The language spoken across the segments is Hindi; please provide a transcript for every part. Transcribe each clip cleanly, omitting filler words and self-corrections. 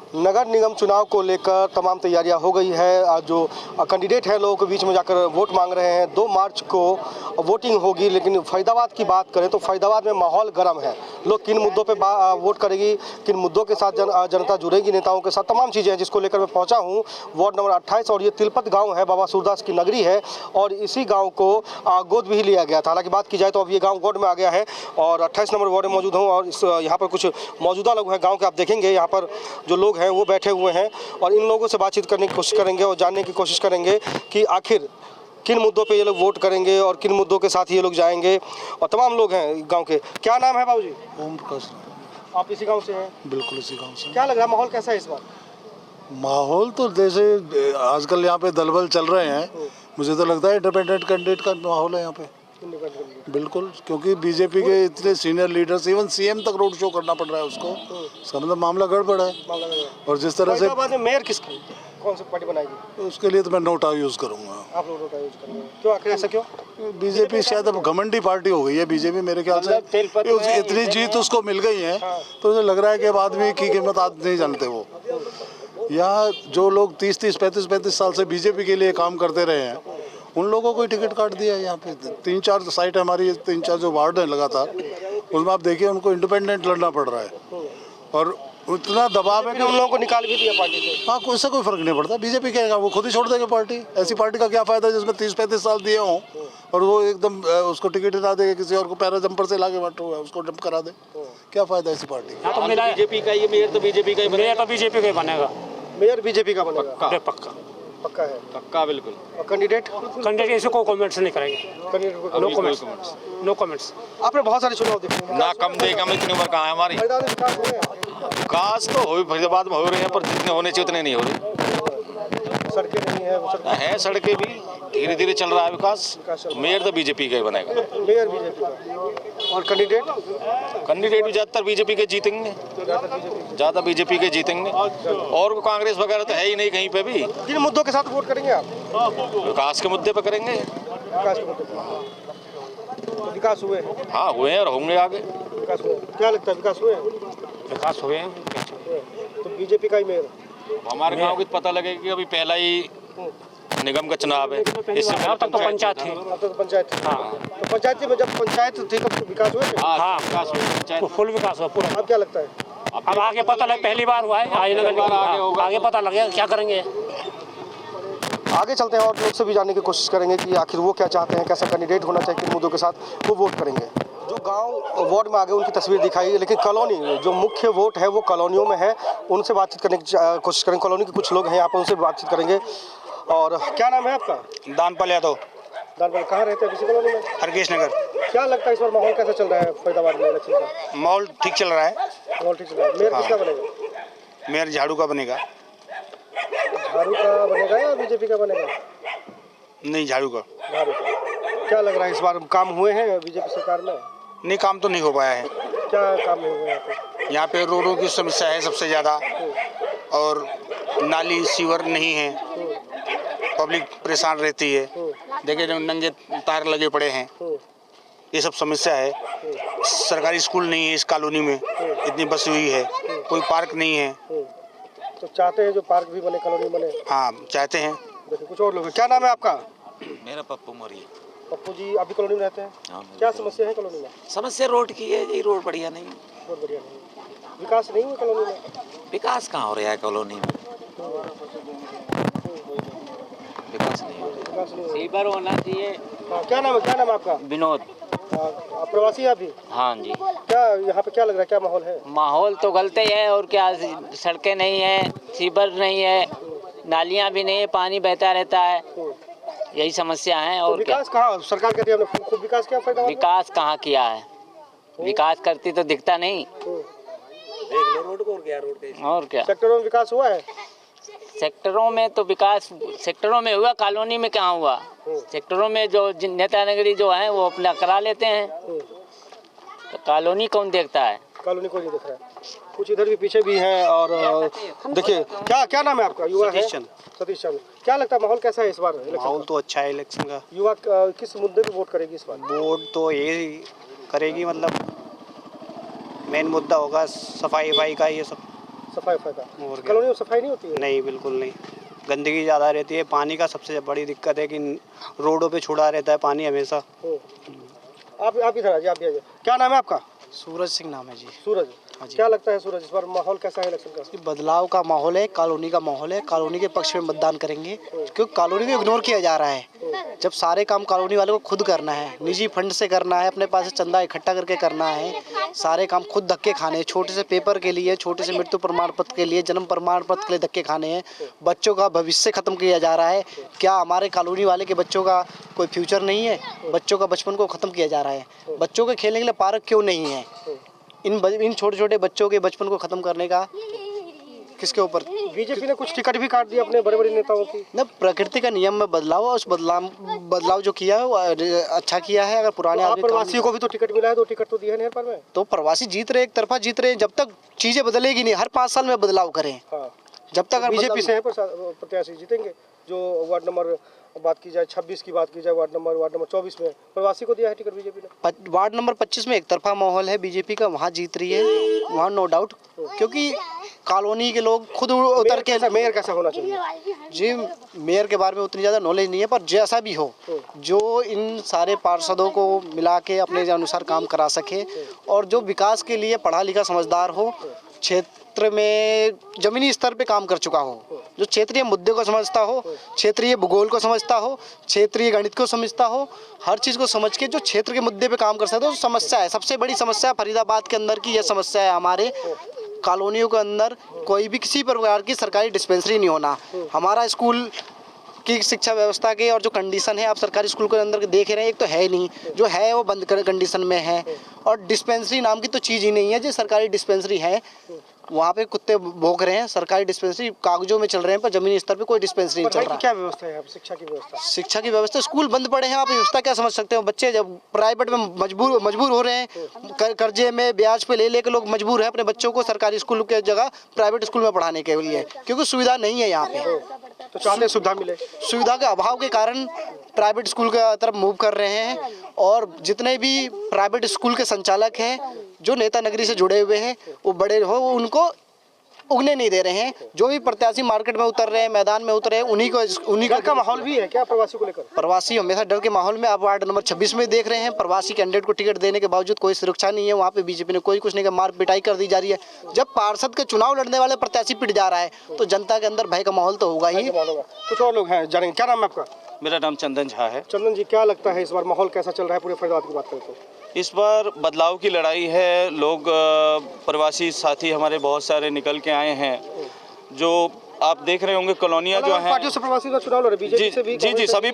नगर निगम चुनाव को लेकर तमाम तैयारियां हो गई है। आज जो कैंडिडेट हैं लोगों के बीच में जाकर वोट मांग रहे हैं। 2 मार्च को वोटिंग होगी, लेकिन फरीदाबाद की बात करें तो फरीदाबाद में माहौल गर्म है। लोग किन मुद्दों पे वोट करेगी, किन मुद्दों के साथ जनता जुड़ेगी नेताओं के साथ, तमाम चीज़ें हैं जिसको लेकर मैं पहुंचा हूं वार्ड नंबर 28। और ये तिलपत गाँव है, बाबा सूरदास की नगरी है और इसी गाँव को गोद भी लिया गया था। हालांकि बात की जाए तो अब ये गाँव गोद में आ गया है और 28 नंबर वार्ड में मौजूद हूँ और यहाँ पर कुछ मौजूदा लोग हैं गाँव के। आप देखेंगे यहाँ पर जो लोग हैं वो बैठे हुए हैं और इन लोगों से बातचीत करने की कोशिश करेंगे और जानने की कोशिश करेंगे कि आखिर किन मुद्दों पे ये लोग वोट करेंगे और किन मुद्दों के साथ ये लोग जाएंगे। और तमाम लोग हैं गांव के। क्या नाम है बाबूजी? ओम प्रकाश। आप इसी गांव से हैं? बिल्कुल इसी गांव से। क्या लग रहा है, माहौल कैसा है इस बार? माहौल तो जैसे आजकल यहाँ पे दलबल चल रहे हैं, मुझे तो लगता है इंडिपेंडेंट कैंडिडेट का माहौल है यहाँ पे। बिल्कुल, क्योंकि बीजेपी के इतने सीनियर लीडर्स, इवन सीएम तक रोड शो करना पड़ रहा है उसको। इसका मतलब मामला गड़बड़ है। और जिस तरह से मेयर किसकी, कौन सी पार्टी बनाएगी, उसके लिए तो मैं नोटा यूज करूंगा। आप लोग नोटा यूज करेंगे? क्यों, आखिर ऐसा क्यों? बीजेपी शायद अब घमंडी पार्टी हो गई है बीजेपी, मेरे ख्याल से इतनी जीत उसको मिल गई है तो मुझे लग रहा है कि अब आदमी की कीमत आज नहीं जानते वो। यहाँ जो लोग 30-30, 35-35 साल से बीजेपी के लिए काम करते रहे हैं, उन लोगों को ही टिकट काट दिया है। यहाँ पे 3-4 साइट हमारी, 3-4 जो वार्ड है लगातार, उसमें आप देखिए उनको इंडिपेंडेंट लड़ना पड़ रहा है और इतना दबाव है कि उन लोगों को निकाल भी दिया पार्टी से। हाँ, इससे कोई फर्क नहीं पड़ता। बीजेपी कहेगा वो खुद ही छोड़ देगा पार्टी। ऐसी पार्टी का क्या फायदा जिसमें 30-35 साल दिए हों और वो एकदम उसको टिकट ना दे, किसी और को पैरा जंपर से लाके बैठो उसको जंप करा दे। क्या फायदा ऐसी पार्टी का? तो बीजेपी का ये मेयर तो बीजेपी का ही बनेगा। बीजेपी का ही बनेगा। मेयर बीजेपी का बनेगा? पक्का पक्का है, पक्का बिल्कुल। और कैंडिडेट ऐसे कोई कमेंट्स नहीं करेंगे। No comments. आपने बहुत सारे चुनाव देखे ना कम दे कम इतनी उम्र कहाँ है हमारी। विकास तो हो फरीदाबाद में हो रहे हैं पर जितने होने चाहिए उतने नहीं हो रहे। सड़कें नहीं है सड़कें भी धीरे धीरे चल रहा है विकास। मेयर तो बीजेपी का ही बनेगा। मेयर बीजेपी का। और कैंडिडेट भी ज़्यादातर बीजेपी के जीतेंगे, ज़्यादा बीजेपी के जीतेंगे। और कांग्रेस वगैरह तो है ही नहीं कहीं पे भी। किन मुद्दों के साथ वोट करेंगे आप? विकास के मुद्दे पर करेंगे। विकास के मुद्दे पर। तो विकास हुए? हाँ हुए हैं और होंगे आगे। विकास हुए। क्या लगता है, विकास हुए? विकास हुए हैं तो बीजेपी का ही मेयर। हमारे गाँव की पता लगेगा कि अभी पहला ही निगम का चुनाव है। इससे तक तो पंचायत थी। तो पंचायत थी। तो पंचायत में जब पंचायत थी तब विकास हुआ? हाँ विकास हुआ, फुल विकास हुआ पूरा। अब क्या लगता है? अब आगे पता लगे, पहली बार हुआ है आगे पता लगेगा क्या करेंगे। आगे चलते हैं और लोग से भी जानने की कोशिश करेंगे कि आखिर वो क्या चाहते हैं, कैसा कैंडिडेट होना चाहिए, किन मुद्दों के साथ वो वोट करेंगे। जो गांव वार्ड में आगे उनकी तस्वीर दिखाई, लेकिन कॉलोनी जो मुख्य वोट है वो कॉलोनियों में है। उनसे बातचीत करने की कोशिश करेंगे। कॉलोनी के कुछ लोग हैं यहाँ पर, उनसे बातचीत करेंगे। और क्या नाम है आपका? दानपाल यादव। दानपाल, कहाँ रहते हैं? किसी कॉलोनी में? हरकेश नगर। क्या लगता है इस बार माहौल कैसा चल रहा है फरीदाबाद में इलेक्शन का? माहौल ठीक चल रहा है। माहौल ठीक चल रहा है। मेयर किसका बनेगा? मेयर झाड़ू का बनेगा। झाड़ू का बनेगा या बीजेपी का बनेगा? नहीं, झाड़ू का। झाड़ू का। क्या लग रहा है इस बार काम हुए हैं बीजेपी सरकार में? नहीं, काम तो नहीं हो पाया है। क्या काम नहीं हुआ है? यहाँ पे रोडों की समस्या है सबसे ज़्यादा और नाली सीवर नहीं है, पब्लिक परेशान रहती है। देखिए जो नंगे तार लगे पड़े हैं, ये सब समस्या है। सरकारी स्कूल नहीं है इस कॉलोनी में, इतनी बसी हुई है। कोई पार्क नहीं है। तो चाहते हैं जो पार्क भी बने, कॉलोनी बने? हाँ चाहते हैं। देखिए कुछ और लोग हैं। क्या नाम है आपका? मेरा पप्पू मौर्य। पप्पू जी, आप भी कॉलोनी में रहते हैं? हाँ, क्या समस्या है कॉलोनी में? समस्या रोड की है, ये रोड बढ़िया नहीं है। बहुत बढ़िया नहीं। विकास नहीं हुआ कॉलोनी में? विकास कहाँ हो रहा है कॉलोनी में? विकास नहीं हो रहा है। सीवर होना चाहिए। क्या नाम है आपका? विनोद। आप प्रवासी हैं अभी? हाँ जी। क्या यहाँ पे क्या लग रहा है, क्या माहौल है? माहौल तो गलत ही है और क्या, सड़कें नहीं है, सीवर नहीं है, नालियाँ भी नहीं है, पानी बहता रहता है, यही समस्या है। और तो विकास कहाँ? सरकार कहती है हमने खूब विकास किया फरीदाबाद में। विकास कहाँ किया है? विकास करती तो दिखता नहीं। देख लो रोड को, और क्या सेक्टरों में विकास हुआ है? सेक्टरों में तो विकास सेक्टरों में हुआ, कॉलोनी में कहाँ हुआ? सेक्टरों में जो नेता नगरी जो है वो अपना करा लेते हैं, तो कॉलोनी कौन देखता है? कॉलोनी को नहीं दिख रहा है। कुछ इधर भी पीछे भी हैं। और देखिए क्या नाम है आपका? युवा है? सतीश चंद्र। क्या लगता है माहौल कैसा है इस बार? माहौल तो अच्छा है इलेक्शन का। युवा किस मुद्दे पे वोट करेगी इस बार? वोट तो ये करेगी, मतलब मेन मुद्दा होगा सफाई का, ये सब। सफाई फायदा। और क्या? कॉलोनी में सफाई नहीं होती है? नहीं, बिल्कुल नहीं। गंदगी ज़्यादा रहती है। पानी का सबसे बड़ी दिक्कत है कि रोडों पे छुड़ा रहता है पानी हमेशा। आप इधर आ जाइए, आप भी आ जाइए। क्या नाम है आपका? सूरज सिंह नाम है जी। सूरज। हाँ जी। क्या लगता है सूरज, इस बार माहौल कैसा है इलेक्शन का? कि बदलाव का माहौल है, कॉलोनी का माहौल है। कॉलोनी के पक्ष में मतदान करेंगे क्योंकि कॉलोनी को इग्नोर किया जा रहा है। जब सारे काम कॉलोनी वालों को खुद करना है, निजी फंड से करना है, अपने पास से चंदा इकट्ठा करके करना है, सारे काम खुद धक्के खाने हैं। छोटे से पेपर के लिए, छोटे से मृत्यु प्रमाण पत्र के लिए, जन्म प्रमाण पत्र के लिए धक्के खाने हैं। बच्चों का भविष्य खत्म किया जा रहा है। क्या हमारे कॉलोनी वाले के बच्चों का कोई फ्यूचर नहीं है? बच्चों का बचपन को खत्म किया जा रहा है। बच्चों के खेलने के लिए पार्क क्यों नहीं है? इन छोटे छोटे बच्चों के बचपन को खत्म करने का किसके ऊपर? बीजेपी ने कुछ टिकट भी काट दिया अपने बड़े बड़े नेताओं की। न, प्रकृति का नियम में बदलाव, उस बदलाव जो किया है वो अच्छा किया है। अगर पुराने आप आदमी प्रवासियों को भी तो टिकट मिला है, 2 टिकट तो दिए हैं नेहर में। तो प्रवासी जीत रहे, एक तरफा जीत रहे। जब तक चीजें बदलेगी नहीं, हर 5 साल में बदलाव करें। हाँ। जब तक अगर बीजेपी से है प्रत्याशी जीतेंगे। जो वार्ड नंबर बात की जाए 26 की बात की जाए, वार्ड नंबर 24 में प्रवासी को दिया है टिकट बीजेपी ने। वार्ड नंबर 25 में एक तरफा माहौल है बीजेपी का, वहाँ जीत रही है, वहाँ नो डाउट। क्योंकि कॉलोनी के लोग खुद उतर के। मेयर कैसा होना चाहिए? जी, मेयर के बारे में उतनी ज़्यादा नॉलेज नहीं है, पर जैसा भी हो, जो इन सारे पार्षदों को मिला के अपने अनुसार काम करा सके और जो विकास के लिए पढ़ा लिखा समझदार हो, क्षेत्र में जमीनी स्तर पे काम कर चुका हो, जो क्षेत्रीय मुद्दे को समझता हो, क्षेत्रीय भूगोल को समझता हो, क्षेत्रीय गणित को समझता हो, हर चीज़ को समझ के जो क्षेत्र के मुद्दे पे काम कर सकते हो। समस्या है, सबसे बड़ी समस्या फरीदाबाद के अंदर की यह समस्या है। हमारे कॉलोनियों के अंदर कोई भी किसी प्रकार की सरकारी डिस्पेंसरी नहीं होना। हमारा स्कूल की शिक्षा व्यवस्था के और जो कंडीशन है, आप सरकारी स्कूल के अंदर देख रहे हैं, एक तो है नहीं, जो है वो बंद कंडीशन में है। और डिस्पेंसरी नाम की तो चीज़ ही नहीं है। जो सरकारी डिस्पेंसरी है वहाँ पे कुत्ते भौंक रहे हैं। सरकारी डिस्पेंसरी कागजों में चल रहे हैं, पर जमीनी स्तर पे कोई डिस्पेंसरी नहीं चल रहा। क्या व्यवस्था है यहाँ पे? शिक्षा की व्यवस्था? शिक्षा की व्यवस्था, स्कूल बंद पड़े हैं, आप व्यवस्था क्या समझ सकते हो? बच्चे जब प्राइवेट में मजबूर हो रहे हैं, कर्जे में ब्याज पे ले लेके लोग मजबूर हैं अपने बच्चों को सरकारी स्कूल के जगह प्राइवेट स्कूल में पढ़ाने के लिए, क्योंकि सुविधा नहीं है यहाँ पे। तो चाहते हैं सुविधा मिले। सुविधा के अभाव के कारण प्राइवेट स्कूल की तरफ मूव कर रहे हैं। और जितने भी प्राइवेट स्कूल के संचालक हैं, जो नेता नगरी से जुड़े हुए हैं, वो बड़े हो, उनको उगने नहीं दे रहे हैं। जो भी प्रत्याशी मार्केट में उतर रहे हैं, मैदान में उतर रहे हैं, उन्हीं का माहौल भी है क्या प्रवासी को लेकर? प्रवासी हमेशा डर के माहौल में। आप वार्ड नंबर 26 में देख रहे हैं, प्रवासी कैंडिडेट को टिकट देने के बावजूद कोई सुरक्षा नहीं है। वहाँ पे बीजेपी ने कोई कुछ नहीं किया, मार पिटाई कर दी जा रही है। जब पार्षद के चुनाव लड़ने वाले प्रत्याशी पिट जा रहा है, तो जनता के अंदर भय का माहौल तो होगा ही। कुछ और लोग हैं, जानेंगे। क्या नाम है आपका? मेरा नाम चंदन झा है। चंदन जी, क्या लगता है इस बार माहौल कैसा चल रहा है पूरे फरीदाबाद की बात करें तो? इस बार बदलाव की लड़ाई है। लोग प्रवासी साथी हमारे बहुत सारे निकल के आए हैं। जो आप देख रहे होंगे कॉलोनियाँ जो हैं, पार्टियों से प्रवासी का चुनाव लड़ रहे, बीजेपी से भी। जी, सभी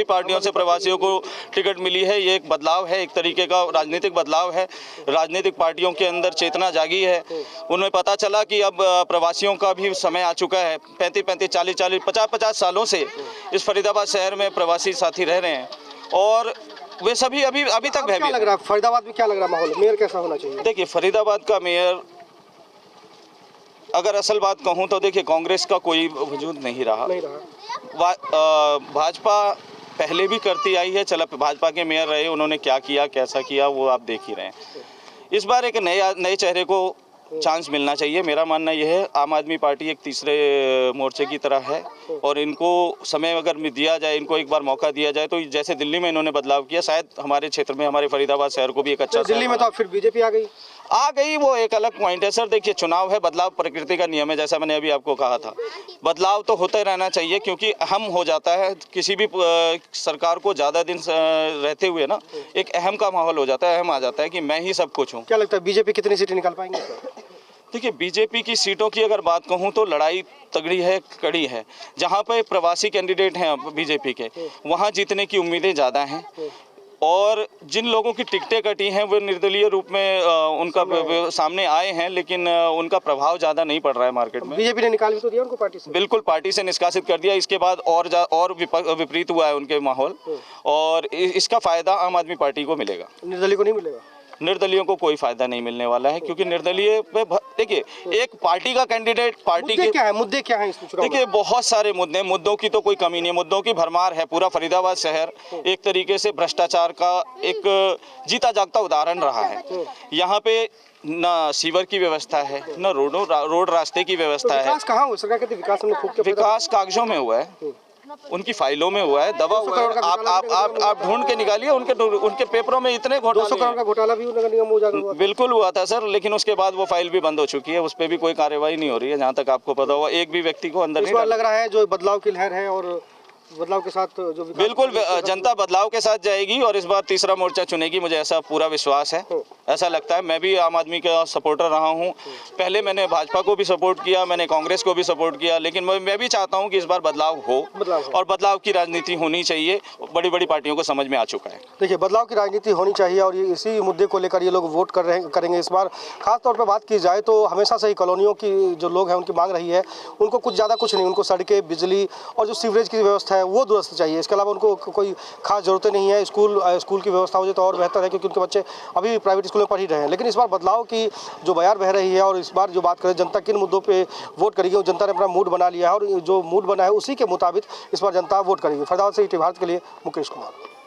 पार्टियों से प्रवासियों को टिकट मिली है। ये एक बदलाव है, एक तरीके का राजनीतिक बदलाव है। राजनीतिक पार्टियों के अंदर चेतना जागी है। उन्हें पता चला कि अब प्रवासियों का भी समय आ चुका है। 35-35, 40-40, 50-50 सालों से इस फरीदाबाद शहर में प्रवासी साथी रह रहे हैं और वे सभी अभी तक भयभीत। क्या लग रहा है फरीदाबाद में, क्या लग रहा है माहौल? मेयर कैसा होना चाहिए? देखिए, फरीदाबाद का मेयर, अगर असल बात कहूँ तो देखिए, कांग्रेस का कोई वजूद नहीं रहा। भाजपा पहले भी करती आई है। चला, भाजपा के मेयर रहे, उन्होंने क्या किया, कैसा किया, वो आप देख ही रहे हैं। इस बार एक नए चेहरे को चांस मिलना चाहिए। मेरा मानना यह है, आम आदमी पार्टी एक तीसरे मोर्चे की तरह है और इनको समय अगर दिया जाए, इनको एक बार मौका दिया जाए, तो जैसे दिल्ली में इन्होंने बदलाव किया, शायद हमारे क्षेत्र में, हमारे फरीदाबाद शहर को भी एक अच्छा। दिल्ली में तो फिर बीजेपी आ गई, वो एक अलग पॉइंट है सर। देखिए, चुनाव है, बदलाव प्रकृति का नियम है, जैसा मैंने अभी आपको कहा था। बदलाव तो होता ही रहना चाहिए, क्योंकि अहम हो जाता है किसी भी सरकार को ज़्यादा दिन रहते हुए ना, एक अहम का माहौल हो जाता है, अहम आ जाता है कि मैं ही सब कुछ हूँ। क्या लगता है बीजेपी कितनी सीटें निकाल पाएंगे? देखिए, बीजेपी की सीटों की अगर बात कहूँ तो लड़ाई तगड़ी है, कड़ी है। जहाँ पे प्रवासी कैंडिडेट हैं बीजेपी के, वहाँ जीतने की उम्मीदें ज़्यादा हैं। और जिन लोगों की टिकटें कटी हैं वो निर्दलीय रूप में उनका सामने आए हैं, लेकिन उनका प्रभाव ज़्यादा नहीं पड़ रहा है मार्केट में। बीजेपी ने निकाल भी तो दिया उनको पार्टी से। बिल्कुल, पार्टी से निष्कासित कर दिया। इसके बाद और विपरीत हुआ है उनके माहौल, और इसका फ़ायदा आम आदमी पार्टी को मिलेगा। निर्दलीय को नहीं मिलेगा। निर्दलीयों को कोई फायदा नहीं मिलने वाला है, क्योंकि निर्दलीय पे देखिए एक पार्टी का कैंडिडेट पार्टी के मुद्दे क्या है इस चुनाव में? देखिए बहुत सारे मुद्दों की तो कोई कमी नहीं है, मुद्दों की भरमार है। पूरा फरीदाबाद शहर एक तरीके से भ्रष्टाचार का एक जीता जागता उदाहरण रहा है। यहाँ पे न सीवर की व्यवस्था है, न रोड रास्ते की व्यवस्था है। विकास कहाँ हुआ? सरकार कहती है विकास हमने खूब किया। विकास कागजों में हुआ है, उनकी फाइलों में हुआ है, दबा हुआ है। आप ढूंढ के निकालिए, उनके पेपरों में इतने 200 करोड़ का घोटाला भी नगर निगम उजागर हुआ। बिल्कुल हुआ था सर, लेकिन उसके बाद वो फाइल भी बंद हो चुकी है, उस पर भी कोई कार्रवाई नहीं हो रही है जहाँ तक आपको पता होगा। एक भी व्यक्ति को अंदर नहीं लग रहा है जो बदलाव की लहर है और बदलाव के साथ जो बिल्कुल जनता बदलाव के साथ जाएगी और इस बार तीसरा मोर्चा चुनेगी, मुझे ऐसा पूरा विश्वास है, ऐसा लगता है। मैं भी आम आदमी का सपोर्टर रहा हूं, पहले मैंने भाजपा को भी सपोर्ट किया, मैंने कांग्रेस को भी सपोर्ट किया, लेकिन मैं भी चाहता हूं कि इस बार बदलाव हो और बदलाव की राजनीति होनी चाहिए। बड़ी बड़ी पार्टियों को समझ में आ चुका है। देखिए बदलाव की राजनीति होनी चाहिए और इसी मुद्दे को लेकर ये लोग वोट करेंगे इस बार। खासतौर पर बात की जाए तो हमेशा से ही कॉलोनियों की जो लोग हैं उनकी मांग रही है, उनको कुछ ज़्यादा कुछ नहीं, उनको सड़कें, बिजली और जो सीवरेज की व्यवस्था है वो दुरुस्त चाहिए। इसके अलावा उनको कोई खास ज़रूरतें नहीं है। स्कूल की व्यवस्था हो जाए तो और बेहतर है, क्योंकि उनके बच्चे अभी प्राइवेट स्कूल में पढ़ ही रहे हैं। लेकिन इस बार बदलाव की जो बयार बह रही है और इस बार जो बात करें जनता किन मुद्दों पे वोट करेगी, जनता ने अपना मूड बना लिया है और जो मूड बना है उसी के मुताबिक इस बार जनता वोट करेगी। फरीदाबाद से ईटी भारत के लिए मुकेश कुमार।